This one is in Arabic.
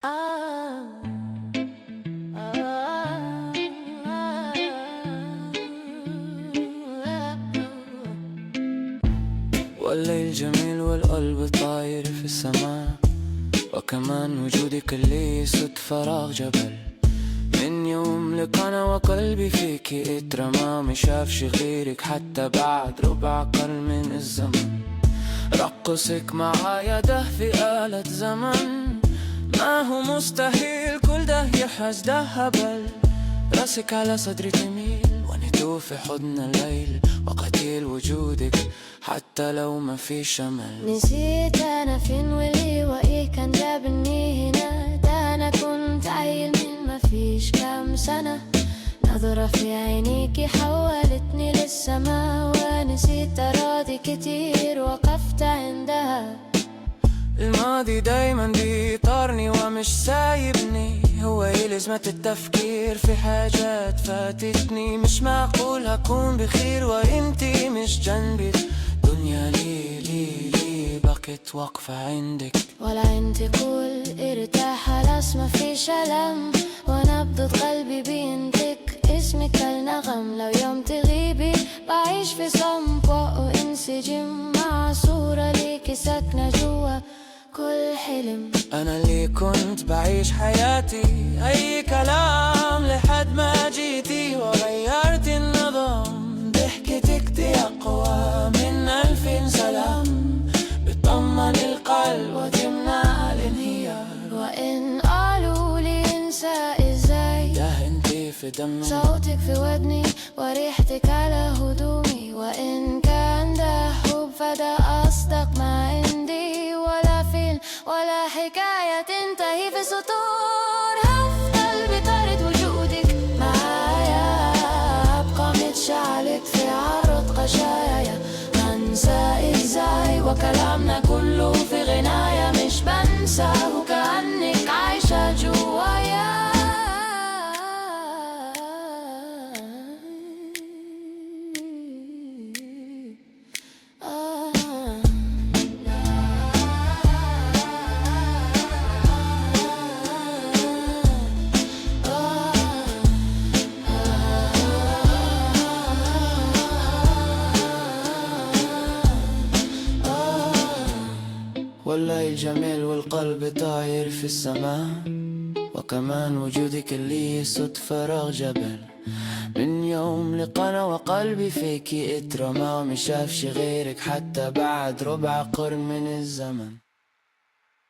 آه آه والليل جميل والقلب طاير في السماء، وكمان وجودك اللي يسد فراغ جبل. من يوم لقانا وقلبي فيكي اترمى، مشافش غيرك حتى بعد ربع قرن من الزمن. رقصك معايا ده في آلة زمن، ما هو مستحيل كل ده يحس ده هبل. راسك على صدري تميل ونتوه في حضن الليل، وقتيل وجودك حتى لو ما في أمل. نسيت أنا فين واللي وإيه كان جابني هنا، ده أنا كنت عيل من ما فيش كام سنة. نظرة في عينيكي حولتني للسما، ونسيت أراضي كتير وقفت عندها. الماضي دايما بيطارني ومش سايبني، هو ايه لازمة التفكير في حاجات فاتتني؟ مش معقول هكون بخير وانتي مش جنبي. دنيا ليه بقيت واقفة عندك؟ ولا انت قول ارتاح خلاص مفيش ألم، ونبضة قلبي بينطق اسمك كالنغم. لو يوم تغيبي بعيش في صمت وانسجم مع صورة ليكي ساكنة جوا كل حلم. أنا اللي كنت بعيش حياتي أي كلام لحد ما جيتي وغيرت النظام. ضحكتك دي أقوى من 1000 سلام، بتطمن القلب وتمنع الانهيار. وإن قالوا لي انسى ازاي، ده انتي في دمي، صوتك في ودني وريحتك على هدومي. وإن كان ده حب فده أصدق ما عندي، ولا فيلم ولا حكاية تنتهي في سطور. هفضل بطارد وجودك معايا، أبقى متشعلق في عرض قشايا. هنسى ازاي وكلامنا كله في غناية، مش بنساه وكأنك عايشة جوايا. والليل جميل والقلب طاير في السماء، وكمان وجودك اللي يسد فراغ جبل. من يوم لقانا وقلبي فيكي اترمى، ومشافش غيرك حتى بعد ربع قرن من الزمن.